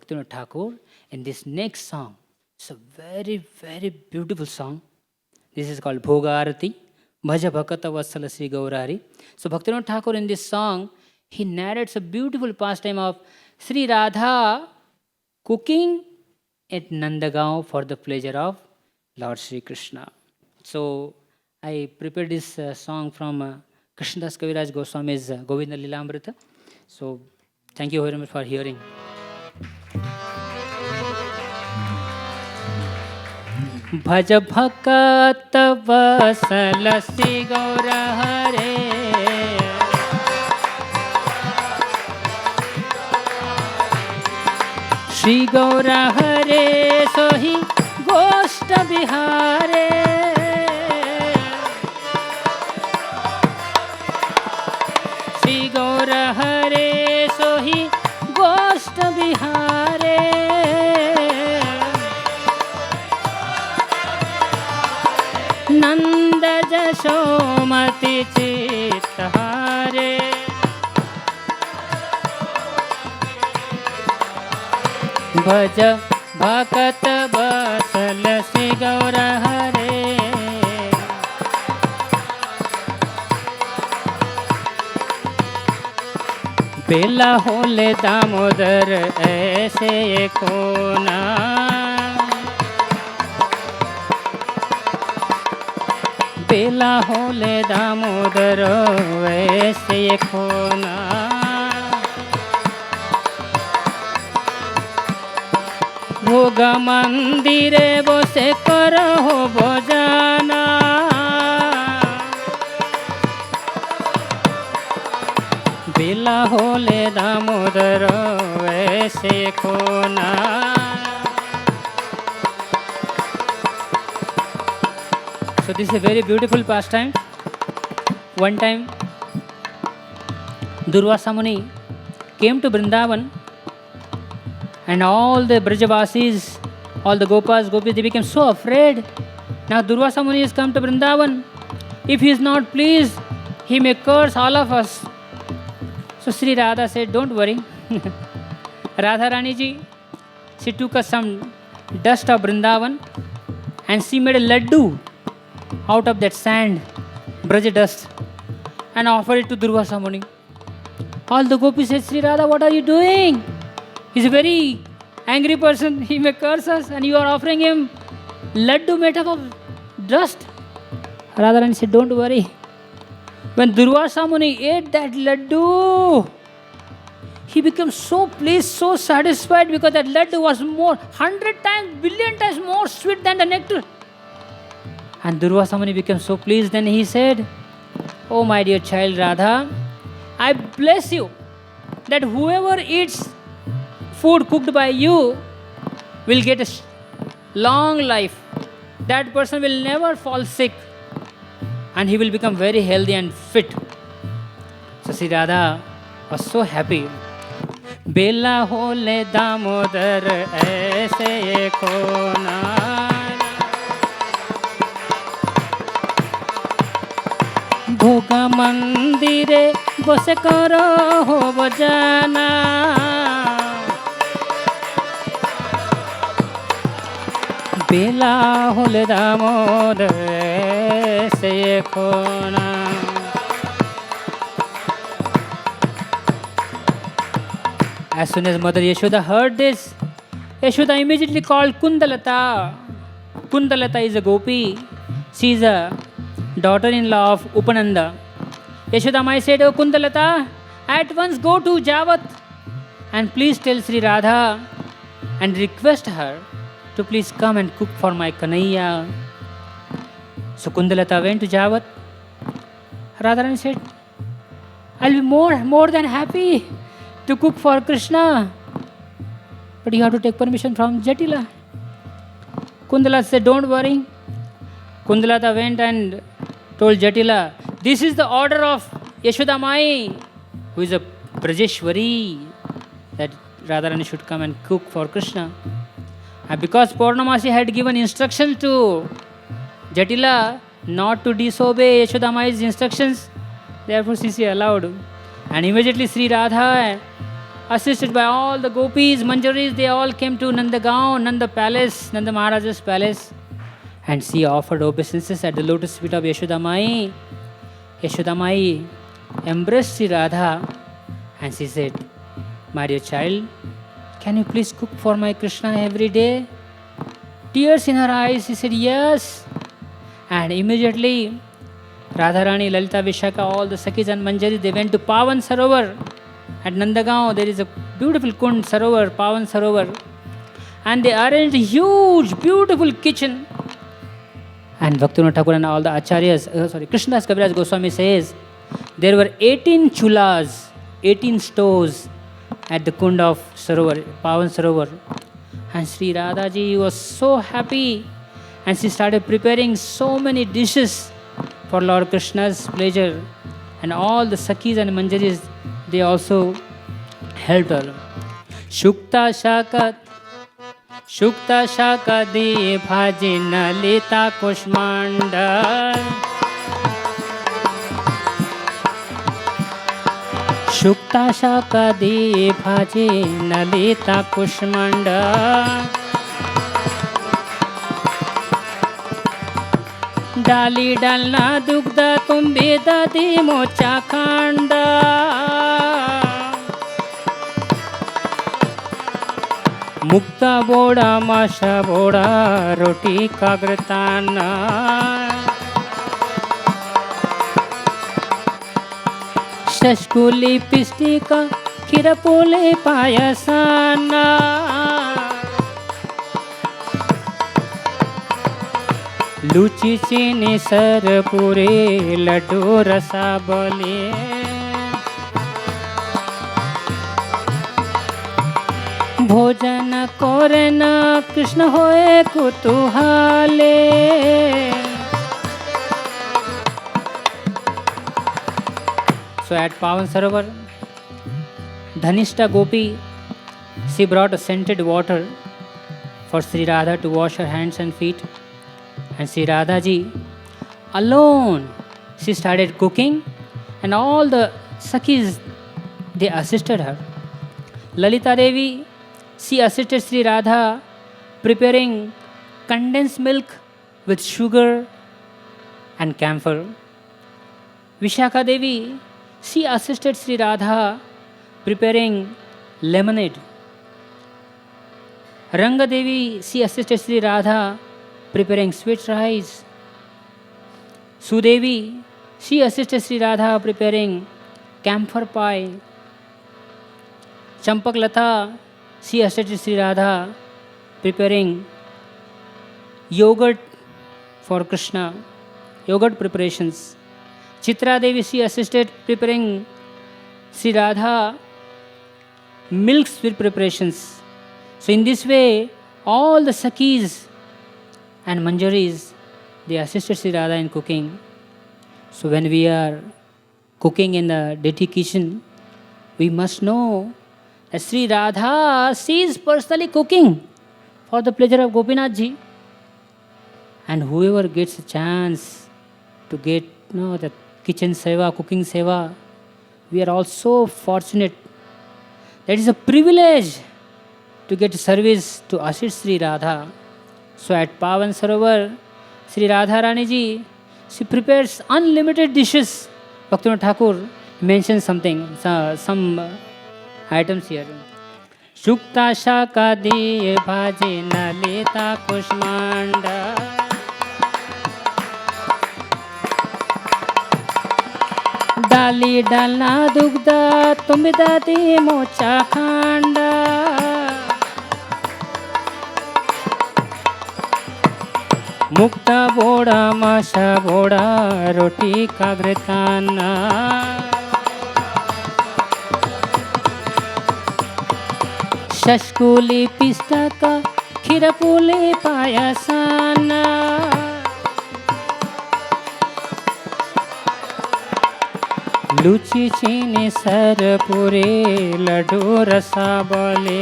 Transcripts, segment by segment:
Bhaktivinoda Thakur in this next song. It's a very, very beautiful song. This is called Bhoga Arati, Bhaja Bhakata Vatsala Sri Gaurari. So Bhaktivinoda Thakur in this song, he narrates a beautiful pastime of Sri Radha cooking at Nandagaon for the pleasure of Lord Sri Krishna. So I prepared this song from Krishnadas Kaviraj Goswami's Govinda Lilamrita. So thank you very much for hearing. भज भकत वसल श्री गौर हरे श्री गौर हरे सोहि गोष्ठ बिहारे श्री गौर हरे सोहि गोष्ठ बिहारे नंद जशोमति चित्तहारे भज भकत बसल श्री गौर हरे बेला होले दामोदर ऐसे कोना बेला होले दामोदर वैसे खोना भोग मंदिरे बसे करहो भोजना बेला होले दामोदर वैसे खोना So this is a very beautiful pastime. One time, Durvasa Muni came to Vrindavan, and all the Brajavasis, all the Gopas, Gopis, they became so afraid. Now Durvasa Muni has come to Vrindavan. If he is not pleased, he may curse all of us. So Sri Radha said, don't worry. Radha Rani ji, she took us some dust of Vrindavan and she made a laddu out of that sand, Braja dust, and offered it to Durvasa Muni. All the gopis said, Sri Radha, what are you doing? He's a very angry person. He may curse us, and you are offering him laddu made up of dust. Radharani said, don't worry. When Durvasa Muni ate that laddu, he became so pleased, so satisfied, because that laddu was more, 100 times, billion times more sweet than the nectar. And Durvasa Muni became so pleased, then he said, oh my dear child Radha, I bless you that whoever eats food cooked by you will get a long life. That person will never fall sick and he will become very healthy and fit. So Sri Radha was so happy. Bela hole damodar aise kona भोगा मंदिरे बसे करो हो बजाना बेला होले दामोदर से खोना. As soon as Mother Yashoda heard this, Yashoda immediately called Kundalata. Kundalata is a gopi. She is a daughter-in-law of Upananda. Yashoda Mai said, oh Kundalata, at once go to Javat and please tell Sri Radha and request her to please come and cook for my Kanhaiya. So Kundalata went to Javat. Radharani said, I'll be more than happy to cook for Krishna, but you have to take permission from Jatila. Kundalata said, don't worry. Kundalata went and told Jatila, this is the order of Yashoda Mai, who is a Brajeshwari, that Radharani should come and cook for Krishna. And because Purnamasi had given instructions to Jatila not to disobey Yashoda Mai's instructions, therefore she allowed. And immediately Sri Radha assisted by all the gopis, manjaris, they all came to Nandagaon, Nanda Palace, Nanda Maharaja's palace. And she offered obeisances at the lotus feet of Yashoda Mai. Yashoda Mai embraced Sri Radha and she said, "My dear child, can you please cook for my Krishna every day?" Tears in her eyes, she said, "Yes." And immediately, Radharani, Lalita, Vishaka, all the Sakhis and Manjari, they went to Pavan Sarovar. At Nandagaon, there is a beautiful Kund Sarovar, Pavan Sarovar. And they arranged a huge, beautiful kitchen. And Bhaktivinoda Thakur and all the acharyas, Krishnadas Kaviraj Goswami says, there were 18 chulas, 18 stoves at the Kund of Sarovar, Pavan Sarovar. And Sri Radha ji was so happy and she started preparing so many dishes for Lord Krishna's pleasure. And all the Sakhis and Manjaris, they also helped her. Shukta Shaka de bhaji Nalita Kushmanda. Shukta Shaka de bhaji Nalita Kushmanda. डाली डालना दुग्धा तुम बेदा दे mocha खांडा मुक्ता बोड़ा माशा बोड़ा रोटी कागरताना शशकुली पिस्टिका खिरपोले पायसाना लूची चीनी sir पूरे लड्डू रसा बोले भोजन कोरन कृष्ण होए कुतूहले So at Pavan Sarovar, Dhanishta Gopi, she brought a scented water for Sri Radha to wash her hands and feet. And Sri Radha ji alone, she started cooking and all the Sakhis, they assisted her. Lalita Devi, she assisted Sri Radha preparing condensed milk with sugar and camphor. Vishakha Devi, she assisted Sri Radha preparing lemonade. Ranga Devi, she assisted Sri Radha preparing sweet rice. Sudevi, she assisted Sri Radha preparing camphor pie. Champak Lata, she assisted Sri Radha preparing yogurt for Krishna, yogurt preparations. Chitra Devi, she assisted preparing Sri Radha milk sweet preparations. So in this way, all the Sakhis and Manjaris, they assisted Sri Radha in cooking. So when we are cooking in the deity kitchen, we must know that Sri Radha, she is personally cooking for the pleasure of Gopinath ji. And whoever gets a chance to get the kitchen seva, cooking seva, we are also fortunate. That is a privilege to get service to assist Sri Radha. So at Pavan Sarovar, Sri Radha Rani ji, she prepares unlimited dishes. Bhaktivinoda Thakur mentions something, some items here. Shukta Shaka de bhaji Nalita Kushmanda. डाली डालना दुग्धा तुम दादी mocha खांडा मुक्ता बोड़ा माशा बोड़ा रोटी कागरताना शशकुली पिस्ता का खीरपुली पायसाना लूची चीनी सर पूरे लड्डू रसा बोले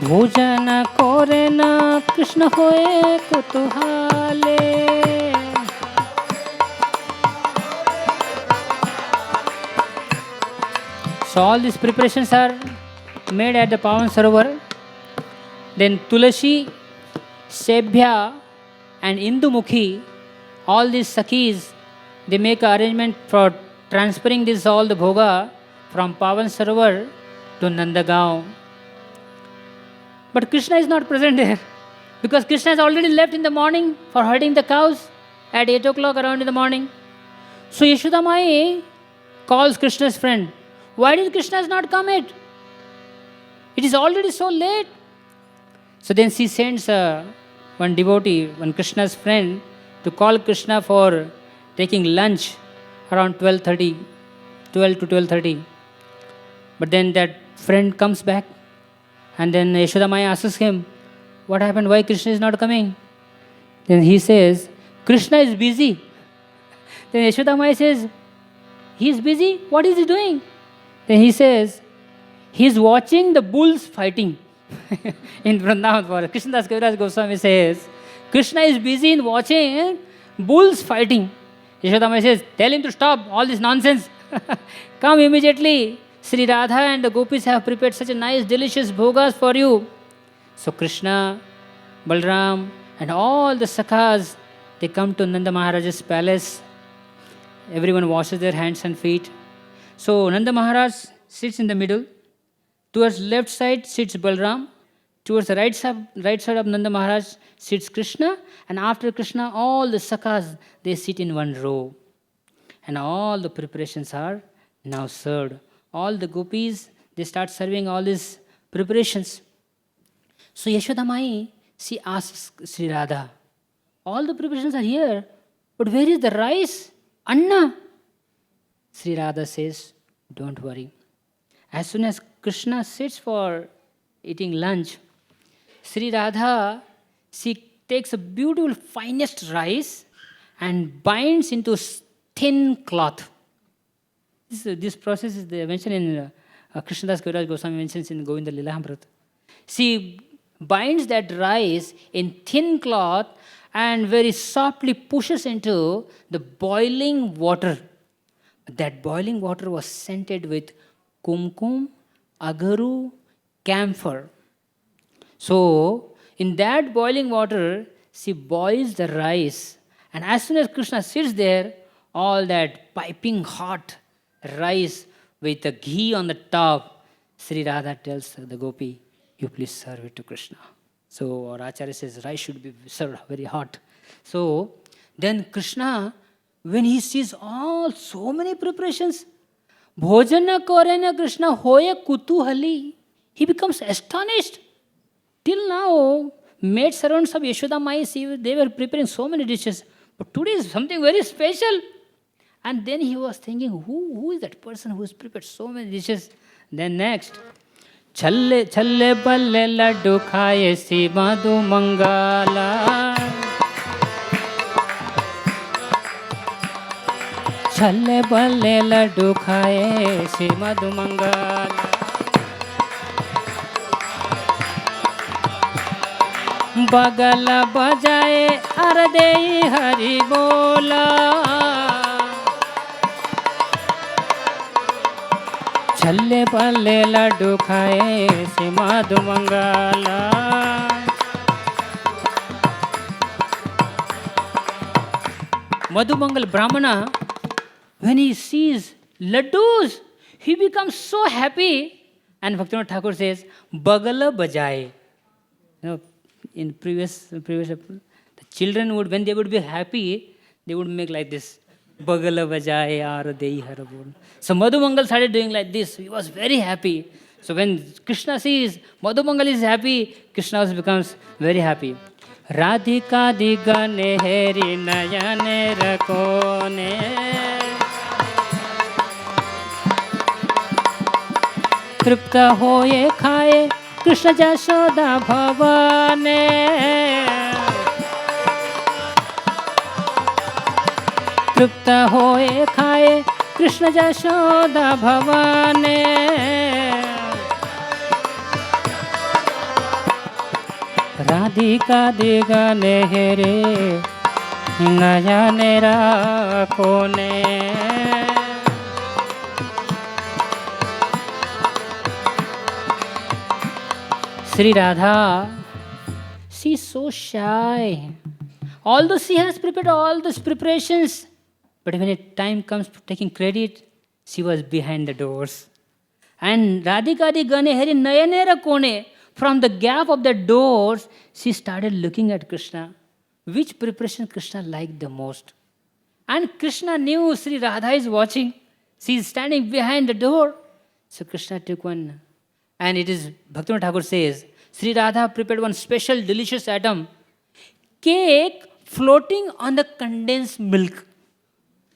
भोजन कोरे न कृष्ण होए कुतूहले So all these preparations are made at the Pavan Sarovar. Then Tulasi, Sebhya and Indumukhi, all these Sakhis, they make an arrangement for transferring this all the bhoga from Pavan Sarovar to Nandagaon. But Krishna is not present there because Krishna has already left in the morning for herding the cows at 8 o'clock around in the morning. So Yashoda Mai calls Krishna's friend. Why did Krishna not come yet? It is already so late. So then she sends one devotee, one Krishna's friend, to call Krishna for taking lunch around 12:30, 12 to 12:30. But then that friend comes back and then Yashoda Mai asks him, what happened? Why Krishna is not coming? Then he says, Krishna is busy. Then Yashoda Mai says, he is busy? What is he doing? Then he says, he is watching the bulls fighting in Vrindavan forest. Krishnadas Kaviraj Goswami says, Krishna is busy in watching bulls fighting. Yashoda Mai says, tell him to stop all this nonsense. Come immediately. Sri Radha and the gopis have prepared such a nice, delicious bhogas for you. So Krishna, Balram and all the Sakhas, they come to Nanda Maharaj's palace. Everyone washes their hands and feet. So Nanda Maharaj sits in the middle. Towards left side sits Balram. Towards the right side of Nanda Maharaj sits Krishna. And after Krishna, all the Sakhas, they sit in one row. And all the preparations are now served. All the gopis, they start serving all these preparations. So Yashoda Mai, she asks Sri Radha, all the preparations are here, but where is the rice? Anna. Sri Radha says, don't worry. As soon as Krishna sits for eating lunch, Sri Radha, she takes a beautiful finest rice and binds into thin cloth. This process is mentioned in Krishnadas Kaviraj Goswami mentions in Govinda Lilamrita. She binds that rice in thin cloth and very softly pushes into the boiling water. That boiling water was scented with kumkum, agaru, camphor. So, in that boiling water, she boils the rice. And as soon as Krishna sits there, all that piping hot rice with the ghee on the top, Sri Radha tells the gopi, you please serve it to Krishna. So our Acharya says rice should be served very hot. So then Krishna, when he sees all so many preparations, Bhojana Korena Krishna hoye kutuhali, he becomes astonished. Till now, maid servants of Yashoda Mai, they were preparing so many dishes. But today is something very special. And then he was thinking, who is that person who has prepared so many dishes? Then next, Challe challe balle laddu khaye si madhu mangala. Challe balle laddu khaye si madhu mangala. Bagala bajaye arde hari bola. छल्ले पल्ले लड्डू खाए से मधु Mangla. Madhumangal Brahmana, when he sees laddus, he becomes so happy. And Bhaktivinoda Thakur says, Bagala bajaye. In previous, the children would, when they would be happy, they would make like this. Bagala bajaye aar dei har bol. So Madhumangal started doing like this. He was very happy. So when Krishna sees Madhumangal is happy, Krishna also becomes very happy. Radhika digane heri nayane rakone. Tripta hoye khaye Krishna Jashoda bhavane. तृप्त होए खाए कृष्ण जशोदा भवाने. राधिका दिगने हेरे नयने राकोने. Sri Radha, she is so shy. Although she has prepared all these preparations, but when a time comes for taking credit, she was behind the doors. And Radhikadi Gane Hari Nayanera Kone, from the gap of the doors, she started looking at Krishna. Which preparation Krishna liked the most? And Krishna knew Sri Radha is watching. She is standing behind the door. So Krishna took one. And it is, Bhaktivinoda Thakur says, Sri Radha prepared one special delicious item, cake floating on the condensed milk.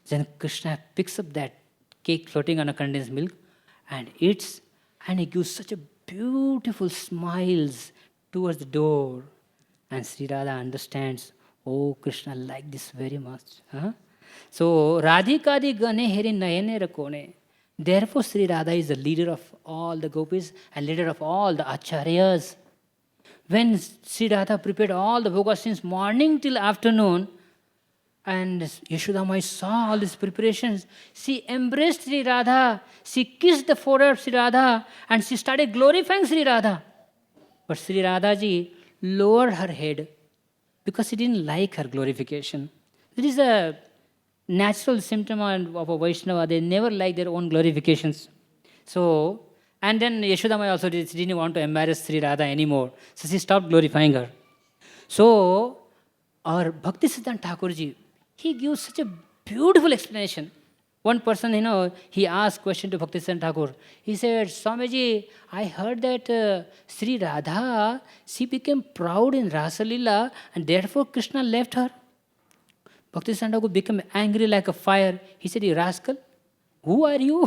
Then Krishna picks up that cake floating on a condensed milk and eats, and he gives such a beautiful smiles towards the door. And Sri Radha understands, oh, Krishna liked this very much. Huh? So, Radhikadi Gane Heri Nayane Rakone. Therefore, Sri Radha is the leader of all the gopis and leader of all the acharyas. When Sri Radha prepared all the bhogas since morning till afternoon, and Yashodamai saw all these preparations, she embraced Sri Radha, she kissed the forehead of Sri Radha, and she started glorifying Sri Radha. But Sri Radha ji lowered her head because she didn't like her glorification. It is a natural symptom of a Vaishnava. They never like their own glorifications. So, and then Yashodamai also didn't want to embarrass Sri Radha anymore. So she stopped glorifying her. So, our Bhaktisiddhanta Thakurji, he gives such a beautiful explanation. One person, he asked question to Bhaktisiddhanta Thakur. He said, Swamiji, I heard that Sri Radha, she became proud in Rasalila and therefore Krishna left her. Bhaktisiddhanta Thakur became angry like a fire. He said, you rascal, who are you?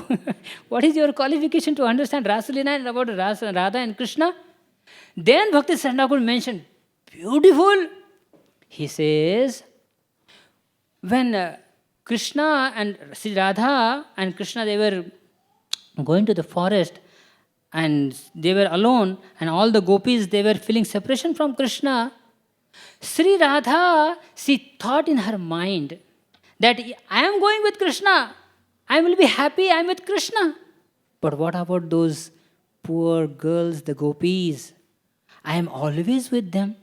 What is your qualification to understand Rasalila and about Radha and Krishna? Then Bhaktisiddhanta Thakur mentioned, beautiful. He says, when Krishna and Sri Radha and Krishna, they were going to the forest and they were alone, and all the gopis, they were feeling separation from Krishna. Sri Radha, she thought in her mind that I am going with Krishna. I will be happy, I am with Krishna. But what about those poor girls, the gopis? I am always with them.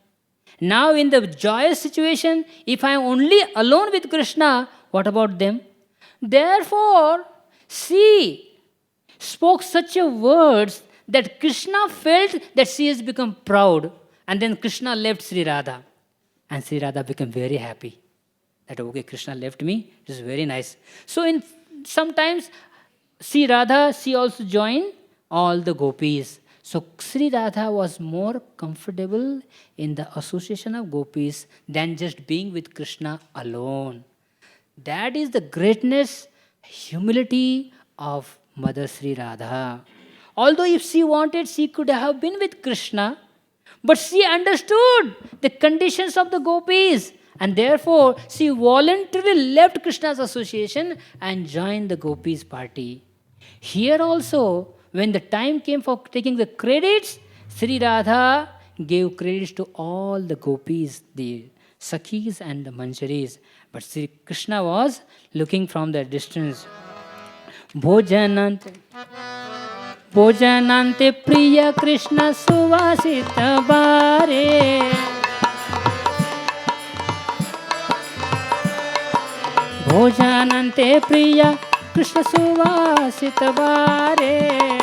Now in the joyous situation, if I am only alone with Krishna, what about them? Therefore, she spoke such a words that Krishna felt that she has become proud. And then Krishna left Sri Radha. And Sri Radha became very happy. That, okay, Krishna left me. It is very nice. So in sometimes Sri Radha, she also joined all the gopis. So Sri Radha was more comfortable in the association of gopis than just being with Krishna alone. That is the greatness, humility of Mother Sri Radha. Although if she wanted, she could have been with Krishna, but she understood the conditions of the gopis, and therefore she voluntarily left Krishna's association and joined the gopis' party. Here also, when the time came for taking the credits, Sri Radha gave credits to all the gopis, the Sakhis and the Manjaris. But Sri Krishna was looking from the distance. Bhojanante priya Krishna suvasita bare. Bhojanante priya Krishna suvasita bare.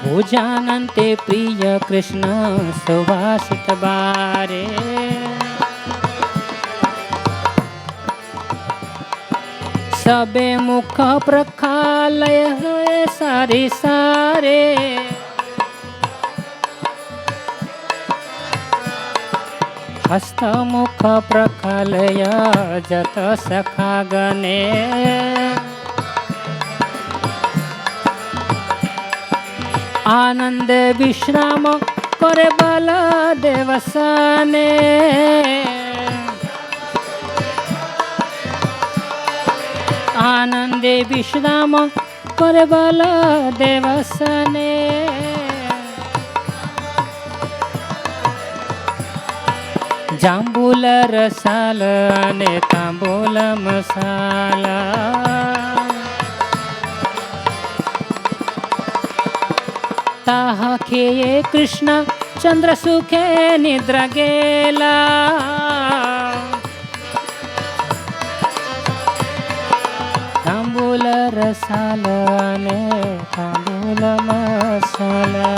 Bhojanante priya Krishna suvasita bare. Sabe mukha prakhalaya hai sare sare. Hasta mukha prakhalaya jata sakha gane. आनंद विश्राम करे बल देवसने. आनंद विश्राम करे बल देवसने. જાંબુલ રસાલ અને તાંબુલ મસાલા તાહ ખેયે કૃષ્ણ ચંદ્ર સુખે નિદ્રા ગેલા તાંબુલ રસાલ અને તાંબુલ મસાલા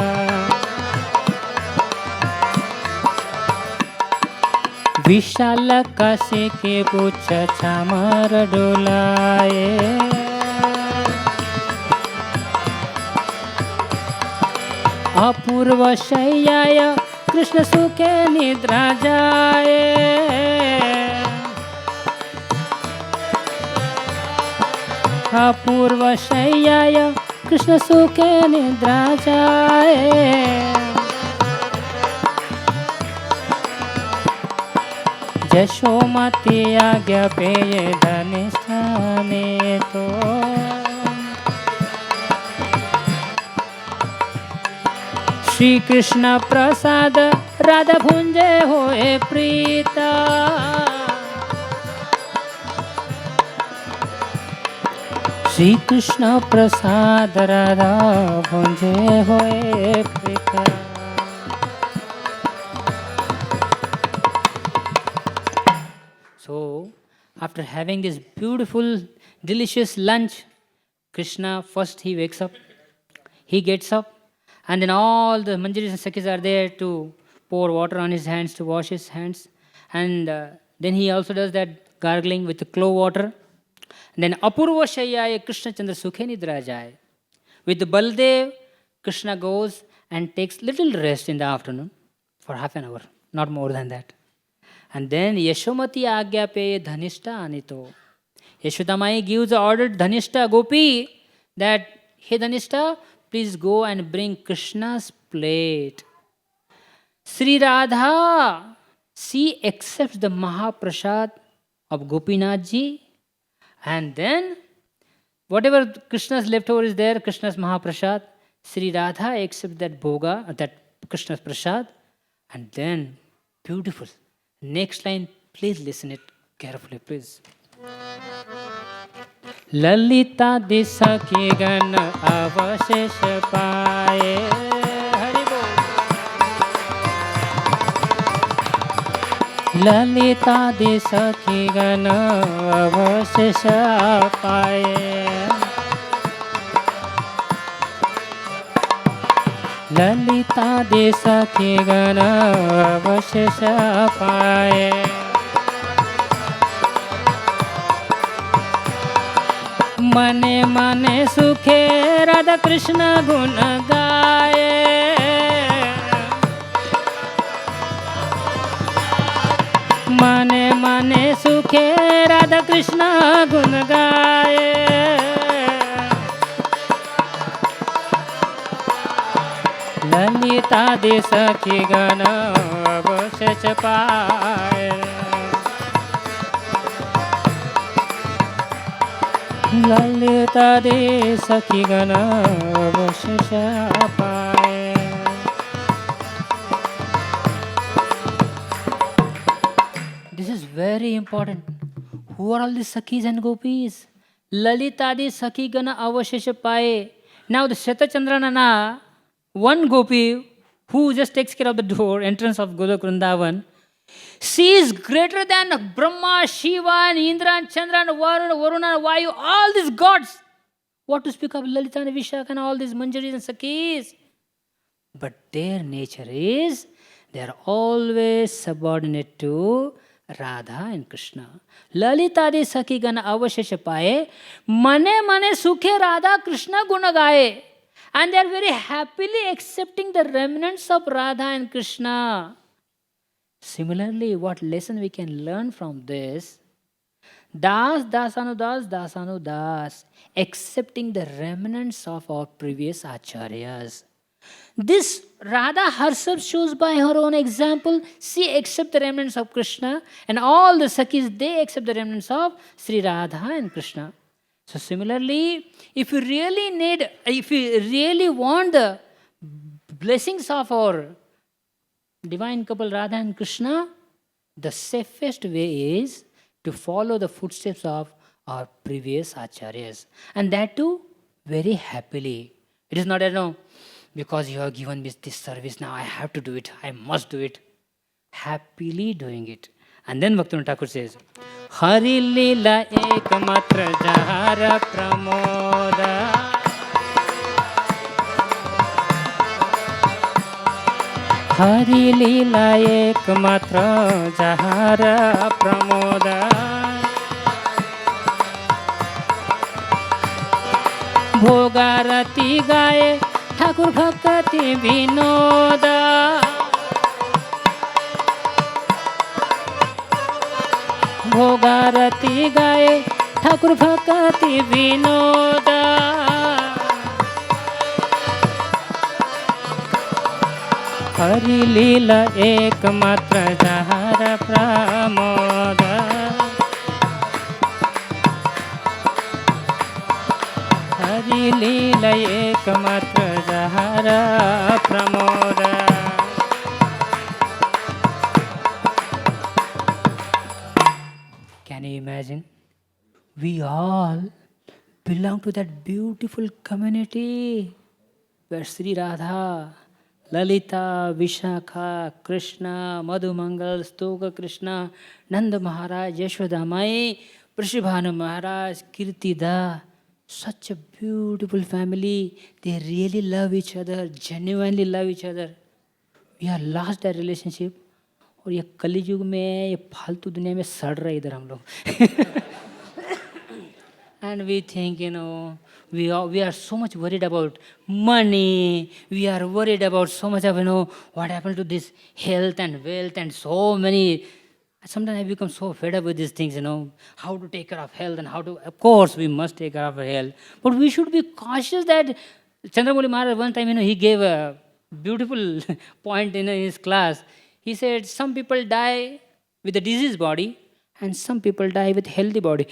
विशाल कासे के पूछ छामर डोलाए अपूर्व शय्याय कृष्ण सुखे निद्रा जाए अपूर्व शय्याय कृष्ण सुखे निद्रा जाए यशोमती आज्ञा पे ये धनिष्ठाने तो श्री कृष्ण प्रसाद राधा भुंजे होए प्रीता श्री कृष्ण प्रसाद राधा भुंजे होए Preeta So, after having this beautiful, delicious lunch, Krishna first he wakes up, he gets up, and then all the manjaris and sakhis are there to pour water on his hands, to wash his hands, and then he also does that gargling with the clove water. And then Apurva Shayyaya Krishna Chandra Sukhe Nidra Jai. With the Baldev, Krishna goes and takes little rest in the afternoon for half an hour, not more than that. And then Yashomati Agya pe Dhanishta Anito. Yashodamai gives the order to Dhanishta Gopi that, hey Dhanishta, please go and bring Krishna's plate. Sri Radha, she accepts the Mahaprasad of Gopinath ji, and then whatever Krishna's leftover is there, Krishna's Mahaprasad, Sri Radha accepts that bhoga, that Krishna's prasad, and then beautiful. Next line, please listen it carefully, please. Lalita दिशा की गण अवशेष पाए हरि बोल ललिता दिशा की गण अवशेष पाए ललिता दिशा की गण अवशेष पाए मने मने सुखे राधा कृष्ण गुण गाए मने मने सुखे राधा कृष्ण गुण गाए ललिता दिश की गण अवशेष पाए ललिता दिश की गण अवशेष पाए This is very important. Who are all these Sakhis and Gopis? Lalitadi Sakhi Gana Avashesha Paye. Now the Shetachandranana, one Gopi who just takes care of the door, entrance of Golok Vrindavan, she is greater than Brahma, Shiva, and Indra, and Chandra, and Varuna, and Vayu, all these gods. What to speak of Lalita and Vishaka and all these Manjaris and Sakhis? But their nature is, they are always subordinate to Radha and Krishna. Lalitadi Sakhi Gana Avashesha Paye, Mane Mane Sukhe Radha Krishna Guna Gaye. And they are very happily accepting the remnants of Radha and Krishna. Similarly, what lesson we can learn from this? Das, Dasanudas, Dasanudas, accepting the remnants of our previous acharyas. This Radha herself shows by her own example, she accepts the remnants of Krishna, and all the Sakhis, they accept the remnants of Sri Radha and Krishna. So similarly, if you really want the blessings of our divine couple Radha and Krishna, the safest way is to follow the footsteps of our previous acharyas, and that too very happily. It is not, because you have given me this service, now I have to do it, I must do it. Happily doing it. And then Bhaktivinoda Thakur says, Hari Leela ekmatra jahara pramoda. Hari Leela ekmatra jahara pramoda. Bhogarati gaye Thakur bhakti vinoda. भोगारती गाए ठाकुर भक्ति विनोदा. हरि लीला एकमात्र जहार प्रमोद. हरि लीला एकमात्र जहार Pramod. Can you imagine? We all belong to that beautiful community where Sri Radha, Lalita, Vishakha, Krishna, Madhumangal, Stoka Krishna, Nanda Maharaj, Yashoda Mai, Prishibhanu Maharaj, Kirtida, such a beautiful family. They really love each other, genuinely love each other. We have lost that relationship. और ये कलयुग में ये फालतू दुनिया में सड़ रहे इधर हम लोग. And we think, we are so much worried about money. We are worried about so much of, what happened to this health and wealth and so many. Sometimes I become so fed up with these things, how to take care of health and how to, of course, we must take care of our health. But we should be cautious that Chandramouli Maharaj one time, he gave a beautiful point in his class. He said, some people die with a diseased body and some people die with healthy body.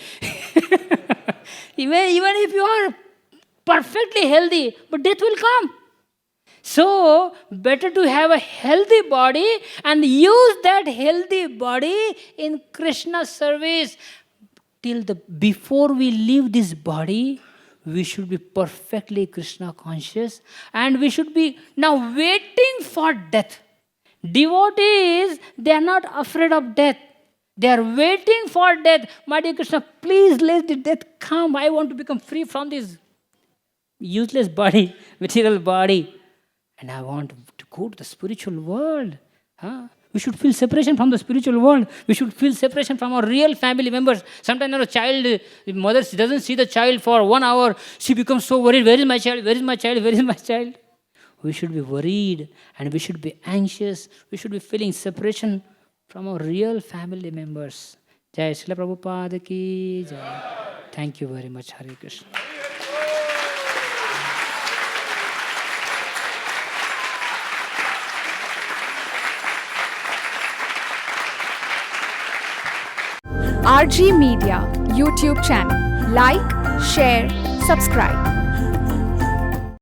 Even if you are perfectly healthy, but death will come. So, better to have a healthy body and use that healthy body in Krishna's service. Before we leave this body, we should be perfectly Krishna conscious and we should be now waiting for death. Devotees, they are not afraid of death. They are waiting for death. My dear Krishna, please let the death come. I want to become free from this useless body, material body. And I want to go to the spiritual world. We should feel separation from the spiritual world. We should feel separation from our real family members. Sometimes the mother doesn't see the child for 1 hour. She becomes so worried. Where is my child? Where is my child? Where is my child? We should be worried and we should be anxious. We should be feeling separation from our real family members. Jai Srila Prabhupada ki Jai. Thank you very much. Hare Krishna. RG Media YouTube channel. Like, share, subscribe.